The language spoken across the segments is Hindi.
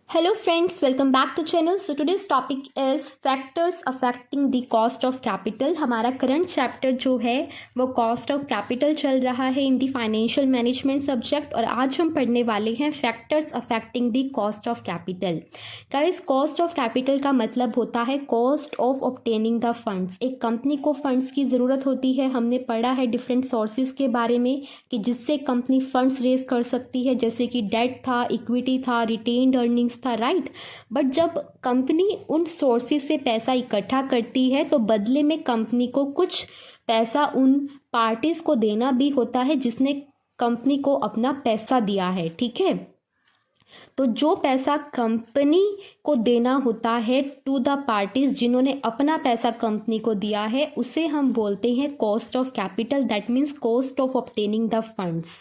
Hello friends, welcome back to channel. So today's topic is factors affecting the cost of capital. हमारा करंट चैप्टर जो है वो कॉस्ट ऑफ कैपिटल चल रहा है in the financial management subject और आज हम पढ़ने वाले हैं factors affecting the cost of capital. Guys, cost of capital का मतलब होता है cost of obtaining the funds. एक कंपनी को फंड्स की ज़रूरत होती है। हमने पढ़ा है डिफरेंट सोर्सेज के बारे में कि जिससे कंपनी फंड्स रेज कर सकती है, जैसे कि डेट था, इक्विटी था, रिटेन्ड अर्निंग्स था, राइट। बट जब कंपनी उन सोर्सेज से पैसा इकट्ठा करती है तो बदले में कंपनी को कुछ पैसा उन पार्टीज को देना भी होता है जिसने कंपनी को अपना पैसा दिया है, ठीक है। तो जो पैसा कंपनी को देना होता है टू द पार्टीज जिन्होंने अपना पैसा कंपनी को दिया है, उसे हम बोलते हैं cost of capital. That means cost of obtaining the funds.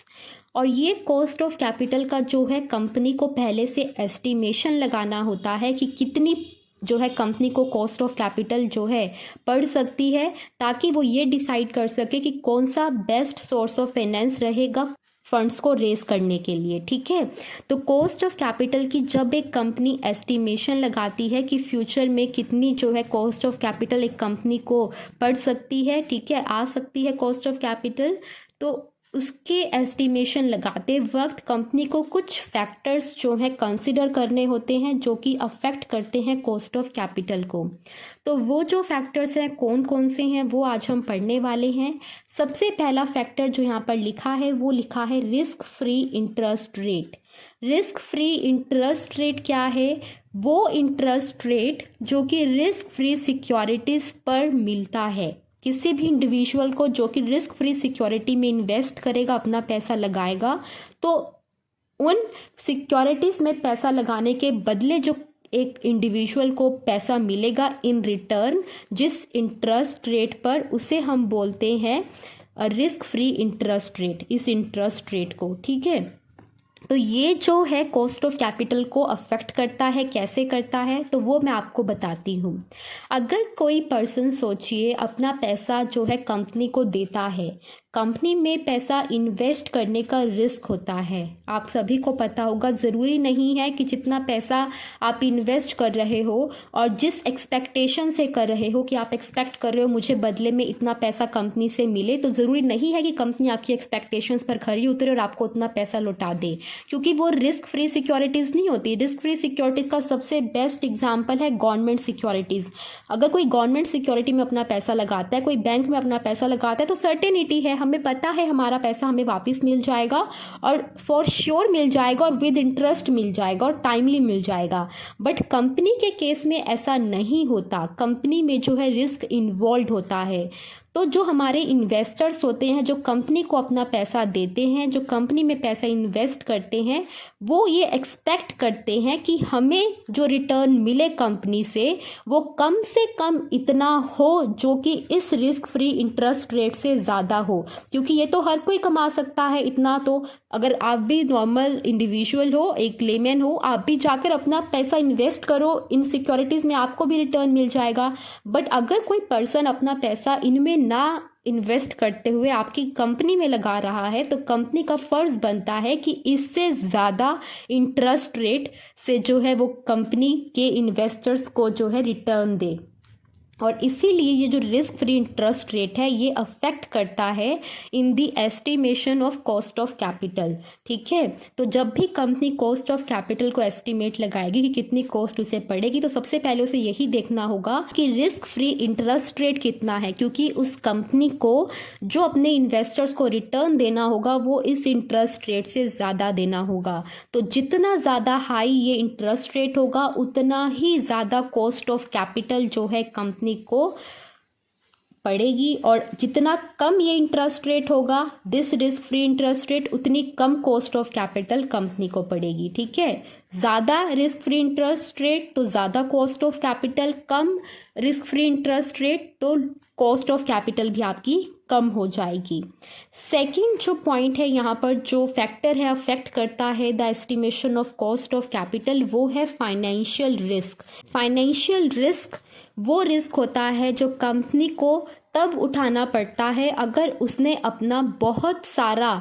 और ये कॉस्ट ऑफ कैपिटल का जो है कंपनी को पहले से एस्टिमेशन लगाना होता है कि कितनी जो है कंपनी को कॉस्ट ऑफ कैपिटल जो है पड़ सकती है, ताकि वो ये डिसाइड कर सके कि कौन सा बेस्ट सोर्स ऑफ फाइनेंस रहेगा फंड्स को रेज करने के लिए, ठीक है। तो कॉस्ट ऑफ कैपिटल की जब एक कंपनी एस्टिमेशन लगाती है कि फ्यूचर में कितनी जो है कॉस्ट ऑफ कैपिटल एक कंपनी को पड़ सकती है, ठीक है, आ सकती है कॉस्ट ऑफ कैपिटल, तो उसके एस्टिमेशन लगाते वक्त कंपनी को कुछ फैक्टर्स जो है कंसिडर करने होते हैं जो कि अफेक्ट करते हैं कॉस्ट ऑफ कैपिटल को। तो वो जो फैक्टर्स हैं कौन कौन से हैं वो आज हम पढ़ने वाले हैं। सबसे पहला फैक्टर जो यहाँ पर लिखा है वो लिखा है risk free interest rate. Risk free interest rate क्या है? वो इंटरेस्ट रेट जो कि रिस्क फ्री सिक्योरिटीज पर मिलता है। किसी भी इंडिविजुअल को जो कि रिस्क फ्री सिक्योरिटी में इन्वेस्ट करेगा, अपना पैसा लगाएगा, तो उन सिक्योरिटीज में पैसा लगाने के बदले जो एक इंडिविजुअल को पैसा मिलेगा इन रिटर्न जिस इंटरेस्ट रेट पर, उसे हम बोलते हैं रिस्क फ्री इंटरेस्ट रेट, इस इंटरेस्ट रेट को, ठीक है। तो ये जो है कॉस्ट ऑफ कैपिटल को अफेक्ट करता है। कैसे करता है तो वो मैं आपको बताती हूँ। अगर कोई पर्सन सोचिए अपना पैसा जो है कंपनी को देता है, कंपनी में पैसा इन्वेस्ट करने का रिस्क होता है। आप सभी को पता होगा, ज़रूरी नहीं है कि जितना पैसा आप इन्वेस्ट कर रहे हो और जिस एक्सपेक्टेशन से कर रहे हो कि आप एक्सपेक्ट कर रहे हो मुझे बदले में इतना पैसा कंपनी से मिले, तो ज़रूरी नहीं है कि कंपनी आपकी एक्सपेक्टेशंस पर खरी उतरे और आपको उतना पैसा लौटा दे, क्योंकि वो रिस्क फ्री सिक्योरिटीज़ नहीं होती। रिस्क फ्री सिक्योरिटीज़ का सबसे बेस्ट एग्जाम्पल है गवर्नमेंट सिक्योरिटीज़। अगर कोई गवर्नमेंट सिक्योरिटी में अपना पैसा लगाता है, कोई बैंक में अपना पैसा लगाता है, तो सर्टेनिटी है, हमें पता है हमारा पैसा हमें वापस मिल जाएगा और फॉर श्योर मिल जाएगा और विद इंटरेस्ट मिल जाएगा और टाइमली मिल जाएगा। बट कंपनी के केस में ऐसा नहीं होता। कंपनी में जो है रिस्क इन्वॉल्व होता है। तो जो हमारे इन्वेस्टर्स होते हैं, जो कंपनी को अपना पैसा देते हैं, जो कंपनी में पैसा इन्वेस्ट करते हैं, वो ये एक्सपेक्ट करते हैं कि हमें जो रिटर्न मिले कंपनी से से कम इतना हो जो कि इस रिस्क फ्री इंटरेस्ट रेट से ज़्यादा हो, क्योंकि ये तो हर कोई कमा सकता है इतना। तो अगर आप भी नॉर्मल इंडिविजुअल हो, एक लेमैन हो, आप भी जाकर अपना पैसा इन्वेस्ट करो इन सिक्योरिटीज़ में, आपको भी रिटर्न मिल जाएगा। बट अगर कोई पर्सन अपना पैसा इनमें ना इन्वेस्ट करते हुए आपकी कंपनी में लगा रहा है, तो कंपनी का फर्ज बनता है कि इससे ज़्यादा इंटरेस्ट रेट से जो है वो कंपनी के इन्वेस्टर्स को जो है रिटर्न दे। और इसीलिए ये जो रिस्क फ्री इंटरेस्ट रेट है ये अफेक्ट करता है in the estimation of cost of capital, ठीक है। तो जब भी कंपनी कॉस्ट ऑफ कैपिटल को एस्टिमेट लगाएगी कि कितनी कॉस्ट उसे पड़ेगी, तो सबसे पहले उसे यही देखना होगा कि रिस्क फ्री इंटरेस्ट रेट कितना है, क्योंकि उस कंपनी को जो अपने इन्वेस्टर्स को रिटर्न देना होगा वो इस इंटरेस्ट रेट से ज़्यादा देना होगा। तो जितना ज़्यादा हाई ये इंटरेस्ट रेट होगा उतना ही ज़्यादा कॉस्ट ऑफ कैपिटल जो है कंपनी को पड़ेगी, और जितना कम ये इंटरेस्ट रेट होगा, this risk free interest rate, उतनी कम कॉस्ट ऑफ कैपिटल कंपनी को पड़ेगी, ठीक है। ज़्यादा रिस्क फ्री इंटरेस्ट रेट तो ज़्यादा cost of capital, come risk free interest rate तो कॉस्ट ऑफ कैपिटल भी आपकी कम हो जाएगी। सेकंड जो पॉइंट है यहाँ पर, जो फैक्टर है अफेक्ट करता है the estimation of cost of capital, वो है फाइनेंशियल रिस्क। फाइनेंशियल रिस्क वो रिस्क होता है जो कंपनी को तब उठाना पड़ता है अगर उसने अपना बहुत सारा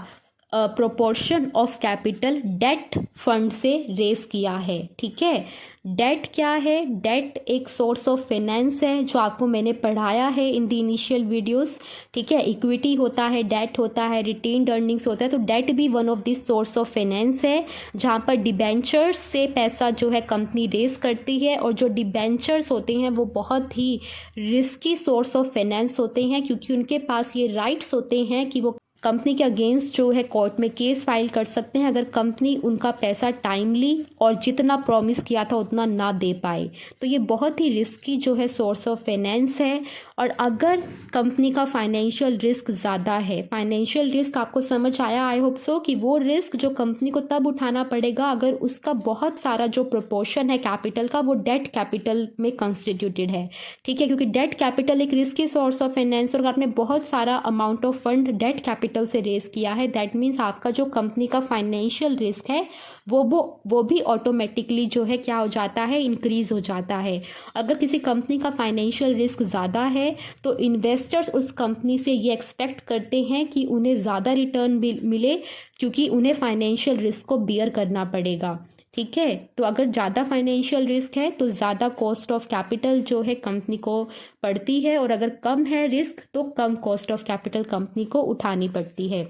proportion of capital debt fund से रेस किया है। ठीक है, डेट क्या है? डेट एक सोर्स ऑफ फाइनेंस है जो आपको मैंने पढ़ाया है इन द इनिशियल वीडियोस। ठीक है, इक्विटी होता है, डेट होता है, रिटेन्ड अर्निंग्स होता है, तो डेट भी one of this source of finance है जहाँ पर डिबेंचर्स से पैसा जो है कंपनी रेस करती है। और जो डिबेंचर्स होते हैं वो बहुत ही रिस्की सोर्स ऑफ फाइनेंस होते हैं क्योंकि उनके पास ये राइट्स होते हैं कि वो कंपनी के अगेंस्ट जो है कोर्ट में केस फाइल कर सकते हैं अगर कंपनी उनका पैसा टाइमली और जितना प्रॉमिस किया था उतना ना दे पाए। तो ये बहुत ही रिस्की जो है सोर्स ऑफ फाइनेंस है। और अगर कंपनी का फाइनेंशियल रिस्क ज़्यादा है, फाइनेंशियल रिस्क आपको समझ आया आई होप सो, कि वो रिस्क जो कंपनी को तब उठाना पड़ेगा अगर उसका बहुत सारा जो प्रोपोर्शन है कैपिटल का वो डेट कैपिटल में कंस्टिट्यूटेड है। ठीक है, क्योंकि डेट कैपिटल एक रिस्की सोर्स ऑफ फाइनेंस और आपने बहुत सारा amount of fund debt capital से रेस किया है, दैट मीन्स आपका जो कंपनी का फाइनेंशियल रिस्क है वो भी ऑटोमेटिकली जो है क्या हो जाता है, इंक्रीज हो जाता है। अगर किसी कंपनी का फाइनेंशियल रिस्क ज़्यादा है तो इन्वेस्टर्स उस कंपनी से ये एक्सपेक्ट करते हैं कि उन्हें ज़्यादा रिटर्न मिले क्योंकि उन्हें फाइनेंशियल रिस्क को बियर करना पड़ेगा। ठीक है, तो अगर ज़्यादा फाइनेंशियल रिस्क है तो ज़्यादा कॉस्ट ऑफ कैपिटल जो है कंपनी को पड़ती है, और अगर कम है रिस्क तो कम कॉस्ट ऑफ कैपिटल कंपनी को उठानी पड़ती है।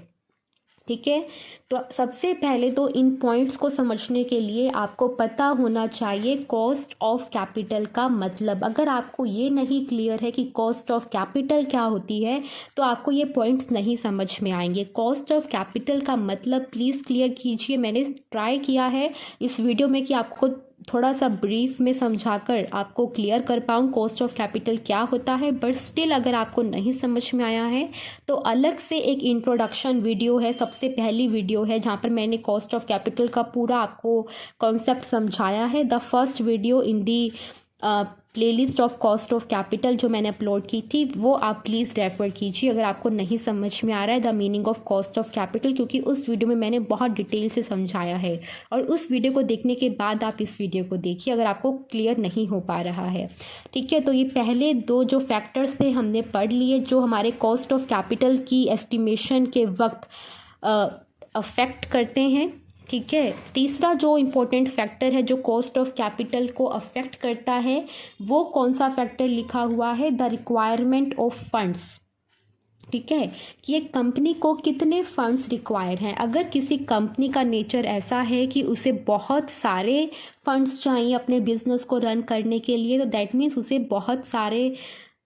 ठीक है, तो सबसे पहले तो इन पॉइंट्स को समझने के लिए आपको पता होना चाहिए कॉस्ट ऑफ कैपिटल का मतलब। अगर आपको ये नहीं क्लियर है कि कॉस्ट ऑफ कैपिटल क्या होती है तो आपको ये पॉइंट्स नहीं समझ में आएंगे। कॉस्ट ऑफ कैपिटल का मतलब प्लीज़ क्लियर कीजिए। मैंने ट्राई किया है इस वीडियो में कि आपको थोड़ा सा ब्रीफ में समझाकर आपको क्लियर कर पाऊँ कॉस्ट ऑफ कैपिटल क्या होता है, बट स्टिल अगर आपको नहीं समझ में आया है तो अलग से एक इंट्रोडक्शन वीडियो है, सबसे पहली वीडियो है जहाँ पर मैंने कॉस्ट ऑफ कैपिटल का पूरा आपको कॉन्सेप्ट समझाया है। The first video in the playlist of cost of capital जो मैंने अपलोड की थी वो आप प्लीज़ रेफर कीजिए अगर आपको नहीं समझ में आ रहा है the meaning of cost of capital, क्योंकि उस वीडियो में मैंने बहुत डिटेल से समझाया है। और उस वीडियो को देखने के बाद आप इस वीडियो को देखिए अगर आपको क्लियर नहीं हो पा रहा है। ठीक है, तो ये पहले दो जो फैक्टर्स थे हमने पढ़ लिए जो हमारे कॉस्ट ऑफ कैपिटल की एस्टिमेशन के वक्त अफेक्ट करते हैं। ठीक है, तीसरा जो इम्पोर्टेंट फैक्टर है जो कॉस्ट ऑफ कैपिटल को अफेक्ट करता है वो कौन सा फैक्टर लिखा हुआ है? The requirement of funds. ठीक है, कि एक कंपनी को कितने फंड्स रिक्वायर हैं। अगर किसी कंपनी का नेचर ऐसा है कि उसे बहुत सारे फंड्स चाहिए अपने बिजनेस को रन करने के लिए, तो दैट मीन्स उसे बहुत सारे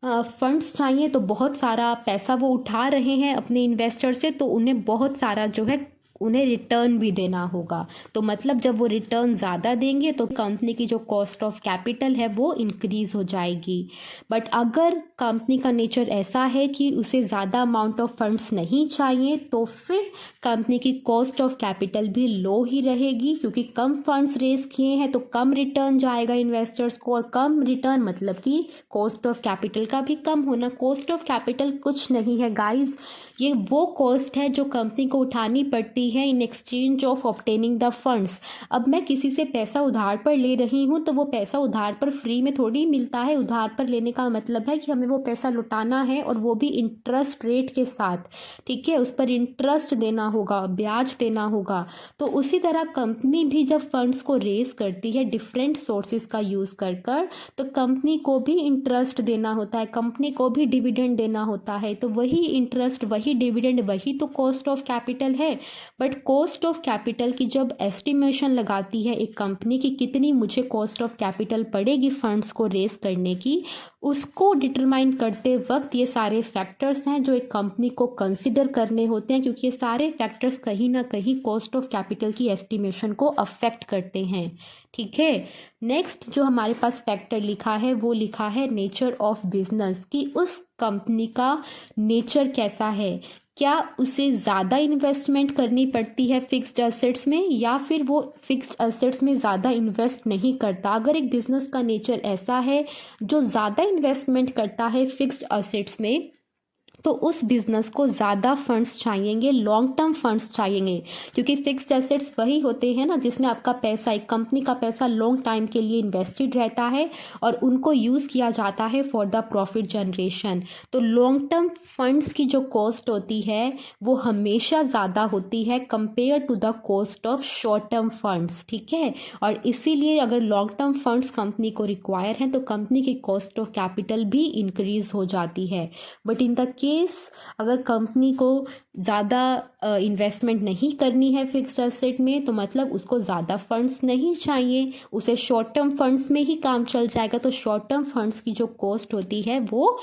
फंड्स चाहिए, तो बहुत सारा पैसा वो उठा रहे हैं अपने इन्वेस्टर से, तो उन्हें बहुत सारा जो है उन्हें रिटर्न भी देना होगा। तो मतलब जब वो रिटर्न ज़्यादा देंगे तो कंपनी की जो कॉस्ट ऑफ कैपिटल है वो इंक्रीज हो जाएगी। बट अगर कंपनी का नेचर ऐसा है कि उसे ज़्यादा अमाउंट ऑफ फंड्स नहीं चाहिए तो फिर कंपनी की कॉस्ट ऑफ कैपिटल भी लो ही रहेगी, क्योंकि कम फंड्स रेज किए हैं तो कम रिटर्न जाएगा इन्वेस्टर्स को, और कम रिटर्न मतलब कि कॉस्ट ऑफ कैपिटल का भी कम होना। कॉस्ट ऑफ कैपिटल कुछ नहीं है गाइज, ये वो कॉस्ट है जो कंपनी को उठानी पड़ती है in exchange of obtaining the funds. अब मैं किसी से पैसा उधार पर ले रही हूँ तो वो पैसा उधार पर फ्री में थोड़ी मिलता है। उधार पर लेने का मतलब है कि हमें वो पैसा लौटाना है और वो भी इंटरेस्ट रेट के साथ। ठीक है, उस पर इंटरेस्ट देना होगा, ब्याज देना होगा। तो उसी तरह कंपनी भी जब फंड्स को रेज करती है डिफरेंट सोर्सेज का यूज़ कर तो कंपनी को भी इंटरेस्ट देना होता है, कंपनी को भी डिविडेंड देना होता है। तो वही इंटरेस्ट, वही डिविडेंड, वही तो कॉस्ट ऑफ कैपिटल है। बट कॉस्ट ऑफ कैपिटल की जब एस्टिमेशन लगाती है एक कंपनी की कितनी मुझे कॉस्ट ऑफ कैपिटल पड़ेगी फंड्स को रेस करने की, उसको डिटरमाइन करते वक्त ये सारे फैक्टर्स हैं जो एक कंपनी को कंसिडर करने होते हैं, क्योंकि ये सारे फैक्टर्स कहीं ना कहीं कॉस्ट ऑफ कैपिटल की एस्टिमेशन को अफेक्ट करते हैं। ठीक है, नेक्स्ट जो हमारे पास फैक्टर लिखा है वो लिखा है नेचर ऑफ बिजनेस, कि उस कंपनी का नेचर कैसा है। क्या उसे ज़्यादा इन्वेस्टमेंट करनी पड़ती है फिक्स्ड एसेट्स में, या फिर वो फिक्स्ड एसेट्स में ज़्यादा इन्वेस्ट नहीं करता। अगर एक बिजनेस का नेचर ऐसा है जो ज़्यादा इन्वेस्टमेंट करता है फिक्स्ड एसेट्स में, तो उस बिजनेस को ज़्यादा फंड्स चाहिएंगे, लॉन्ग टर्म फंड्स चाहिएंगे, क्योंकि फिक्स्ड एसेट्स वही होते हैं ना जिसमें आपका पैसा, एक कंपनी का पैसा लॉन्ग टाइम के लिए इन्वेस्टेड रहता है और उनको यूज़ किया जाता है फॉर द प्रॉफिट जनरेशन। तो लॉन्ग टर्म फंड्स की जो कॉस्ट होती है वो हमेशा ज़्यादा होती है compare to the cost of short term funds, ठीक है। और इसीलिए अगर लॉन्ग टर्म फंड्स कंपनी को रिक्वायर हैं तो कंपनी की कॉस्ट ऑफ कैपिटल भी इंक्रीज हो जाती है। बट इन द केस अगर कंपनी को ज़्यादा इन्वेस्टमेंट नहीं करनी है फिक्स्ड एसेट में, तो मतलब उसको ज़्यादा फंड्स नहीं चाहिए, उसे शॉर्ट टर्म फंड्स में ही काम चल जाएगा। तो शॉर्ट टर्म फंड्स की जो कॉस्ट होती है वो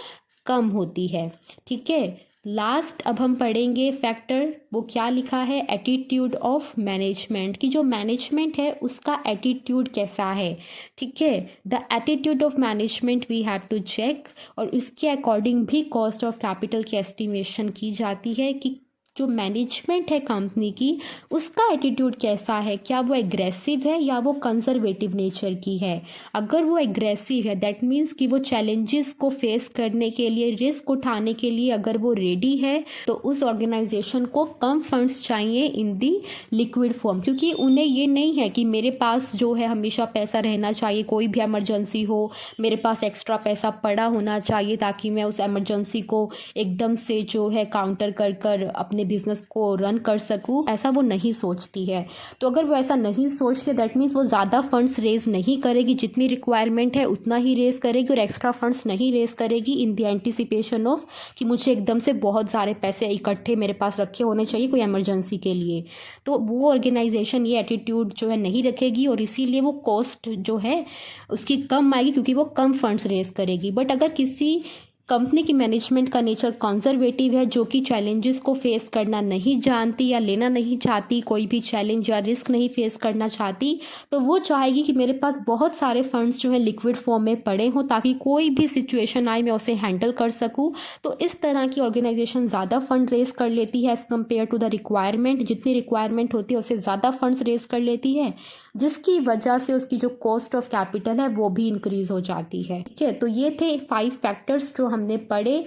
कम होती है, ठीक है। लास्ट अब हम पढ़ेंगे फैक्टर, वो क्या लिखा है, एटीट्यूड ऑफ मैनेजमेंट, की जो मैनेजमेंट है उसका एटीट्यूड कैसा है, ठीक है। The attitude of management we have to check, और उसके अकॉर्डिंग भी कॉस्ट ऑफ कैपिटल की एस्टिमेशन की जाती है कि जो मैनेजमेंट है कंपनी की उसका एटीट्यूड कैसा है, क्या वो एग्रेसिव है या वो कंजर्वेटिव नेचर की है। अगर वो एग्रेसिव है दैट मीन्स कि वो चैलेंजेस को फेस करने के लिए, रिस्क उठाने के लिए अगर वो रेडी है, तो उस ऑर्गेनाइजेशन को कम फंड्स चाहिए इन दी लिक्विड फॉर्म, क्योंकि उन्हें ये नहीं है कि मेरे पास जो है हमेशा पैसा रहना चाहिए, कोई भी इमरजेंसी हो मेरे पास एक्स्ट्रा पैसा पड़ा होना चाहिए ताकि मैं उस इमरजेंसी को एकदम से जो है काउंटर कर कर अपने बिजनेस को रन कर सकूं, ऐसा वो नहीं सोचती है। तो अगर वो ऐसा नहीं सोचती दैट मीन्स वो ज़्यादा फंड्स रेज नहीं करेगी, जितनी रिक्वायरमेंट है उतना ही रेज करेगी और एक्स्ट्रा फंड्स नहीं रेज करेगी इन द एंटिसिपेशन ऑफ कि मुझे एकदम से बहुत सारे पैसे इकट्ठे मेरे पास रखे होने चाहिए कोई इमरजेंसी के लिए। तो वो ऑर्गेनाइजेशन ये एटीट्यूड जो है नहीं रखेगी और इसीलिए वो कॉस्ट जो है उसकी कम आएगी क्योंकि वो कम फंड्स रेज करेगी। बट अगर किसी कंपनी की मैनेजमेंट का नेचर कंजर्वेटिव है, जो कि चैलेंजेस को फेस करना नहीं जानती या लेना नहीं चाहती, कोई भी चैलेंज या रिस्क नहीं फेस करना चाहती, तो वो चाहेगी कि मेरे पास बहुत सारे फंड्स जो है लिक्विड फॉर्म में पड़े हों ताकि कोई भी सिचुएशन आए मैं उसे हैंडल कर सकूं। तो इस तरह की ऑर्गेनाइजेशन ज़्यादा फंड रेज कर लेती है as compare to the requirement, जितनी रिक्वायरमेंट होती है उससे ज़्यादा फंड्स रेज कर लेती है, जिसकी वजह से उसकी जो कॉस्ट ऑफ कैपिटल है वो भी इंक्रीज हो जाती है, ठीक है। तो ये थे 5 फैक्टर्स जो हमने पढ़े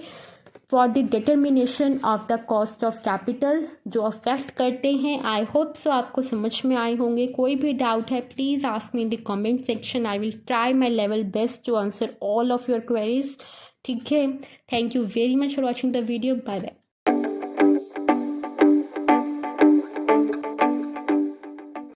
for the determination of the cost of capital जो अफेक्ट करते हैं। आई होप सो आपको समझ में आए होंगे। कोई भी डाउट है please ask me in the comment section, I will try my level best to answer all of your queries, ठीक है। Thank you very much for watching the video, bye bye.